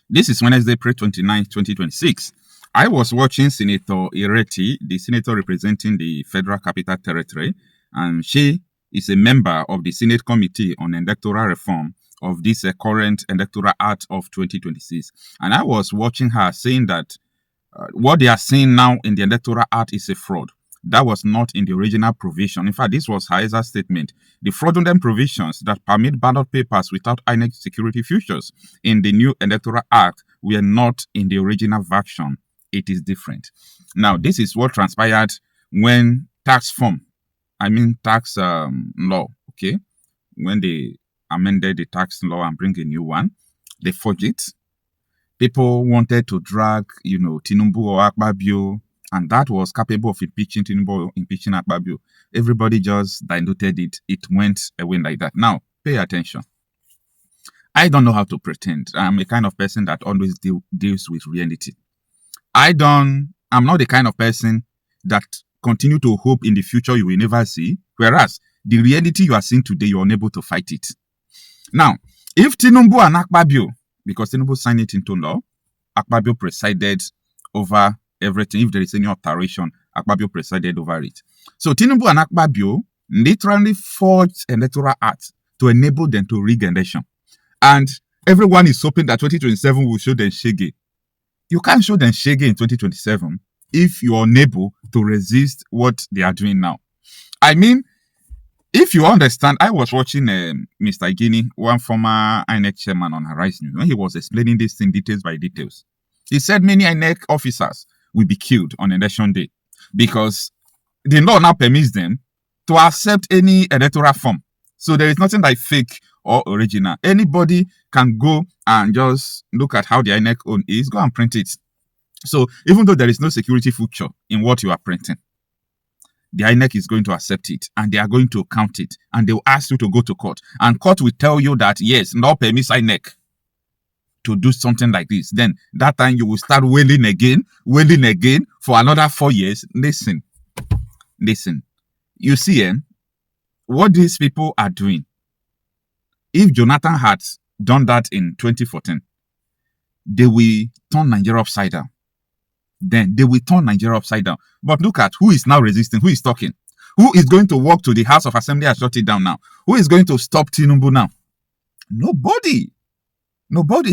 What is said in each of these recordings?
This is Wednesday, April 29, 2026. I was watching Senator Ireti, the senator representing the Federal Capital Territory, and she is a member of the Senate Committee on Electoral Reform of this current Electoral Act of 2026. And I was watching her saying that what they are saying now in the Electoral Act is a fraud. That was not in the original provision. In fact, this was her exact statement. The fraudulent provisions that permit ballot papers without INEC security features in the new Electoral Act were not in the original version. It is different. Now, this is what transpired when tax law, okay? When they amended the tax law and bring a new one, they forged it. People wanted to drag, Tinubu or Akpabio, and that was capable of impeaching Tinubu or impeaching Akpabio. Everybody just diluted it. It went away like that. Now, pay attention. I don't know how to pretend. I'm a kind of person that always deals with reality. I'm not the kind of person that continue to hope in the future you will never see, whereas the reality you are seeing today, you're unable to fight it. Now, if Tinubu and Akpabio, because Tinubu signed it into law, Akpabio presided over everything. If there is any alteration, Akpabio presided over it. So Tinubu and Akpabio literally forged Electoral Act to enable them to rig election. And everyone is hoping that 2027 will show them shege. You can't show them shege in 2027 if you're unable to resist what they are doing now. I mean, if you understand, I was watching Mr. Igini, one former INEC chairman on Arise News, when he was explaining this thing details by details. He said many INEC officers will be killed on election day because the law now permits them to accept any electoral form. So there is nothing like fake or original. Anybody can go and just look at how the INEC own is, go and print it. So even though there is no security feature in what you are printing, the INEC is going to accept it and they are going to count it and they will ask you to go to court. And court will tell you that, yes, law permits INEC to do something like this. Then that time you will start wailing again for another 4 years. Listen. You see, what these people are doing, if Jonathan had done that in 2014, they will turn Nigeria upside down. Then they will turn Nigeria upside down. But look at who is now resisting, who is talking, who is going to walk to the House of Assembly and shut it down now, who is going to stop Tinubu now? Nobody.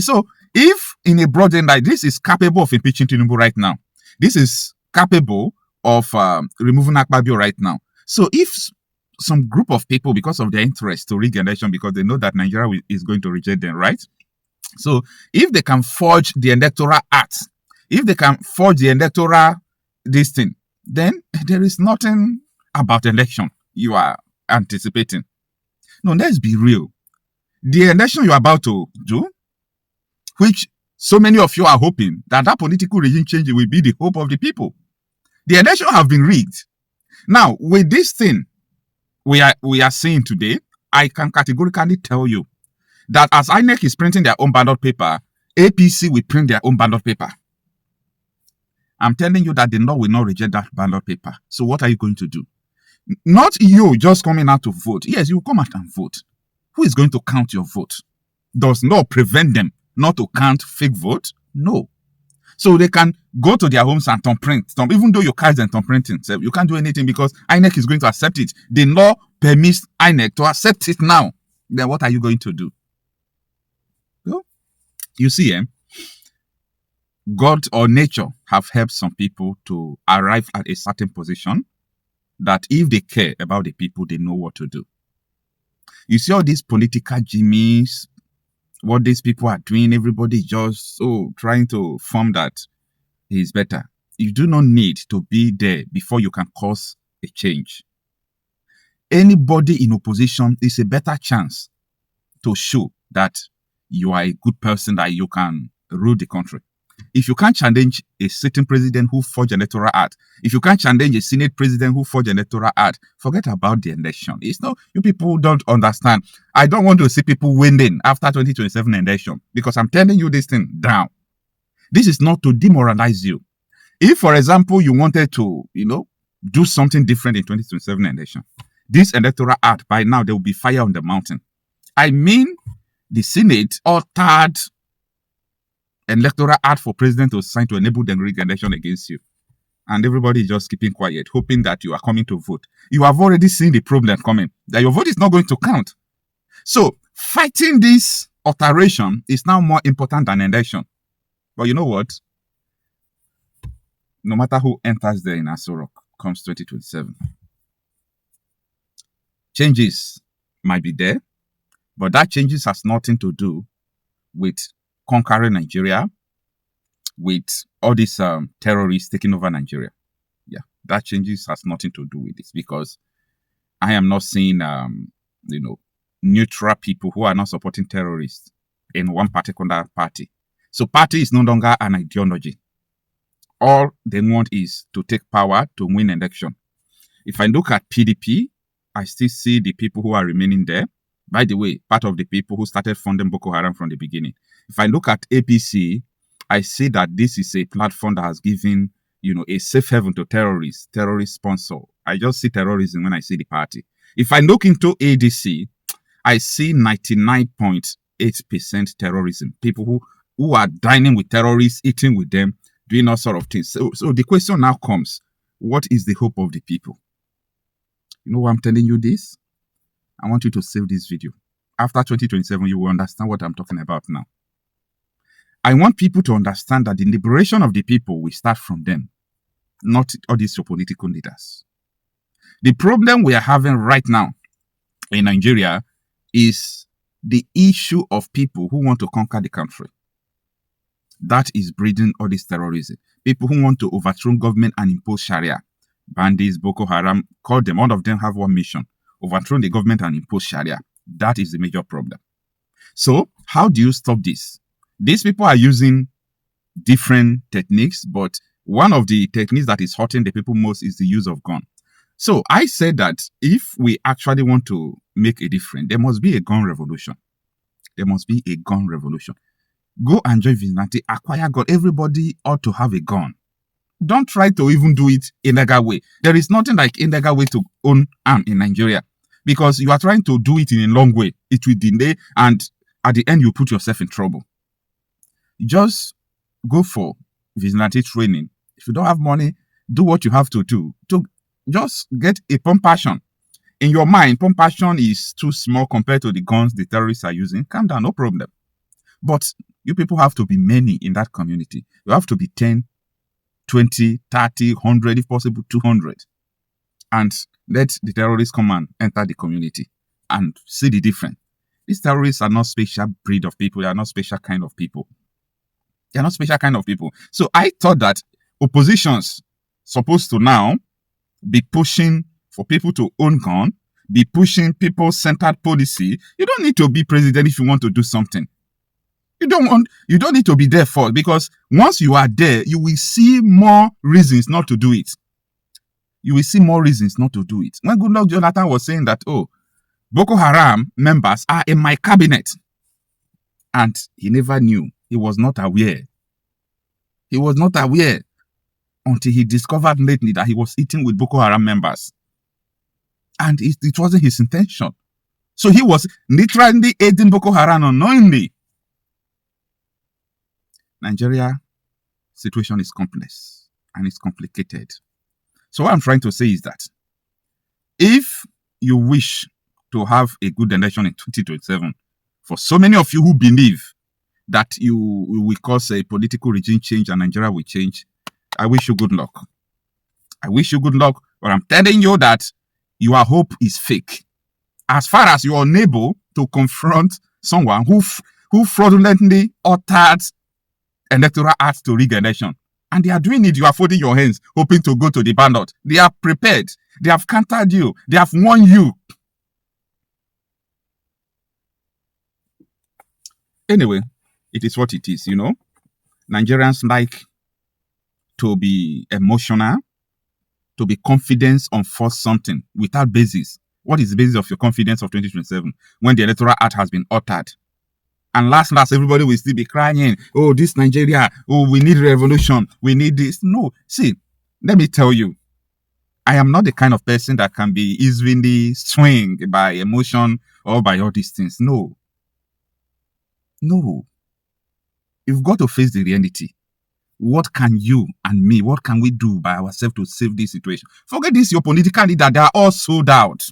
So if in a broad end like this is capable of impeaching Tinubu right now, this is capable of removing Akpabio right now. So if some group of people, because of their interest to rig election, because they know that Nigeria is going to reject them, right? So if they can forge the Electoral Act, if they can forge the electoral this thing, then there is nothing about election you are anticipating. No, let's be real. The election you are about to do, which so many of you are hoping that political regime change will be the hope of the people. The election have been rigged. Now, with this thing we are seeing today, I can categorically tell you that as INEC is printing their own ballot paper, APC will print their own ballot paper. I'm telling you that the law will not reject that ballot paper. So what are you going to do? Not you just coming out to vote. Yes, you come out and vote. Who is going to count your vote? Does law prevent them not to count fake vote? No. So they can go to their homes and thumbprint. Even though you catch them thumbprinting, so you can't do anything because INEC is going to accept it. The law permits INEC to accept it now. Then what are you going to do? Well, you see, God or nature have helped some people to arrive at a certain position that if they care about the people, they know what to do. You see all these political jimmies, what these people are doing, everybody just trying to form that he is better. You do not need to be there before you can cause a change. Anybody in opposition is a better chance to show that you are a good person, that you can rule the country. If you can't challenge a sitting president who forged an electoral act, if you can't challenge a Senate president who forged an electoral act, forget about the election. It's no, you people don't understand. I don't want to see people winning after 2027 election because I'm telling you this thing down. This is not to demoralize you. If, for example, you wanted to, do something different in 2027 election, this electoral act, by now, there will be fire on the mountain. I mean, the Senate altered Electoral Act for president to sign to enable the rig election against you. And everybody is just keeping quiet, hoping that you are coming to vote. You have already seen the problem coming, that your vote is not going to count. So fighting this alteration is now more important than election. But you know what? No matter who enters there in Aso Rock comes 2027, changes might be there, but that changes has nothing to do with conquering Nigeria, with all these terrorists taking over Nigeria. Yeah, that changes has nothing to do with this, because I am not seeing, neutral people who are not supporting terrorists in one particular party. So party is no longer an ideology. All they want is to take power to win election. If I look at PDP, I still see the people who are remaining there. By the way, part of the people who started funding Boko Haram from the beginning. If I look at APC, I see that this is a platform that has given, a safe haven to terrorists, terrorist sponsor. I just see terrorism when I see the party. If I look into ADC, I see 99.8% terrorism. People who are dining with terrorists, eating with them, doing all sort of things. So the question now comes, what is the hope of the people? You know why I'm telling you this? I want you to save this video. After 2027, you will understand what I'm talking about now. I want people to understand that the liberation of the people will start from them, not all these political leaders. The problem we are having right now in Nigeria is the issue of people who want to conquer the country. That is breeding all this terrorism. People who want to overthrow government and impose Sharia. Bandits, Boko Haram, call them. All of them have one mission: overthrow the government and impose Sharia. That is the major problem. So how do you stop this? These people are using different techniques, but one of the techniques that is hurting the people most is the use of gun. So I said that if we actually want to make a difference, there must be a gun revolution. There must be a gun revolution. Go and join vigilante, acquire gun. Everybody ought to have a gun. Don't try to even do it illegal way. There is nothing like illegal way to own arm in Nigeria, because you are trying to do it in a long way. It will delay, and at the end you put yourself in trouble. Just go for vigilante training. If you don't have money, do what you have to do to just get a pump action. In your mind, pump action is too small compared to the guns the terrorists are using. Calm down, no problem. But you people have to be many in that community. You have to be 10, 20, 30, 100, if possible 200. And let the terrorists come and enter the community and see the difference. These terrorists are not special breed of people. They are not special kind of people. They are not special kind of people. So I thought that oppositions supposed to now be pushing for people to own gun, be pushing people-centered policy. You don't need to be president if you want to do something. You don't need to be there for it, because once you are there, you will see more reasons not to do it. You will see more reasons not to do it. When Goodluck Jonathan was saying that, Boko Haram members are in my cabinet, and he never knew. He was not aware. He was not aware until he discovered lately that he was eating with Boko Haram members. And it wasn't his intention. So he was literally aiding Boko Haram unknowingly. Nigeria situation is complex and it's complicated. So what I'm trying to say is that if you wish to have a good election in 2027, for so many of you who believe that you will cause a political regime change and Nigeria will change, I wish you good luck. I wish you good luck, but I'm telling you that your hope is fake. As far as you are unable to confront someone who fraudulently altered Electoral Act to rig election, and they are doing it, you are folding your hands, hoping to go to the ballot. They are prepared. They have countered you. They have warned you. Anyway, it is what it is, Nigerians like to be emotional, to be confident on first something without basis. What is the basis of your confidence of 2027 when the Electoral Act has been altered? And last, everybody will still be crying, oh, this Nigeria, oh, we need revolution, we need this. No, see, let me tell you, I am not the kind of person that can be easily swayed by emotion or by all these things. No. You've got to face the reality. What can you and me, what can we do by ourselves to save this situation? Forget this, your political leader, they are all sold out.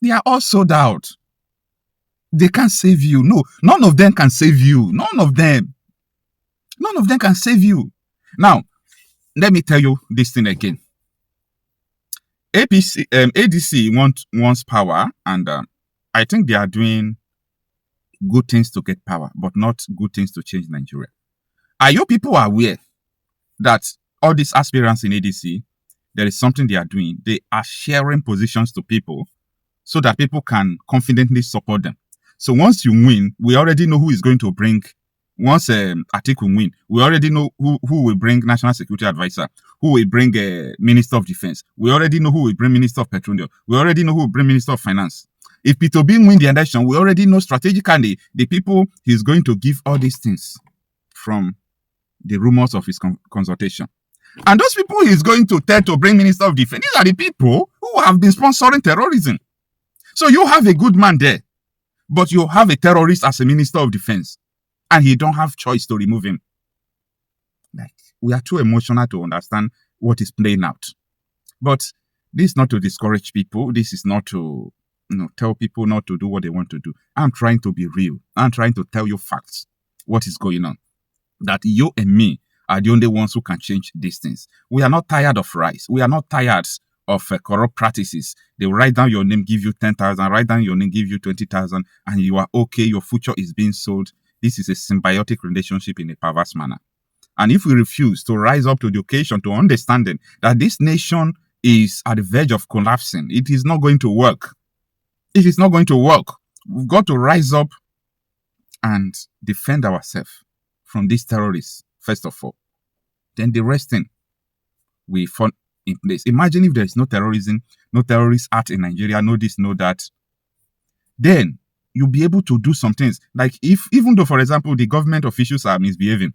They are all sold out. They can't save you. No, none of them can save you. None of them. None of them can save you. Now, let me tell you this thing again. ADC wants power, and I think they are doing good things to get power, but not good things to change Nigeria. Are you people aware that all these aspirants in ADC, there is something they are doing? They are sharing positions to people so that people can confidently support them. So once you win, we already know who is going to bring. Once Atiku win, we already know who will bring National Security Advisor, who will bring Minister of Defense. We already know who will bring Minister of Petroleum. We already know who will bring Minister of Finance. If Peter Obi win the election, we already know strategically the people he's going to give all these things from the rumors of his consultation. And those people he's going to tell to bring Minister of Defense, these are the people who have been sponsoring terrorism. So you have a good man there, but you have a terrorist as a Minister of Defense, and you don't have choice to remove him. Like, we are too emotional to understand what is playing out. But this is not to discourage people. This is not to tell people not to do what they want to do. I'm trying to be real. I'm trying to tell you facts, what is going on. That you and me are the only ones who can change these things. We are not tired of rice. We are not tired of corrupt practices. They will write down your name, give you 10,000, write down your name, give you 20,000, and you are okay. Your future is being sold. This is a symbiotic relationship in a perverse manner. And if we refuse to rise up to the occasion, to understanding that this nation is at the verge of collapsing, it is not going to work. It is not going to work. We've got to rise up and defend ourselves from these terrorists, first of all. Then the rest thing we fall in place. Imagine if there is no terrorism, no terrorist act in Nigeria, no this, no that. Then you'll be able to do some things. Like if, even though, for example, the government officials are misbehaving,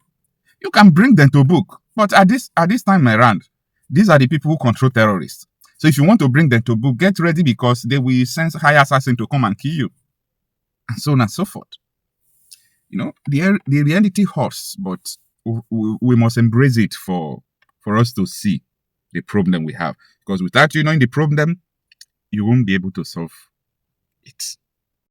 you can bring them to book. But at this time around, these are the people who control terrorists. So if you want to bring them to book, get ready, because they will send high assassin to come and kill you. And so on and so forth. The reality hurts, but we must embrace it for us to see the problem we have. Because without you knowing the problem, you won't be able to solve it.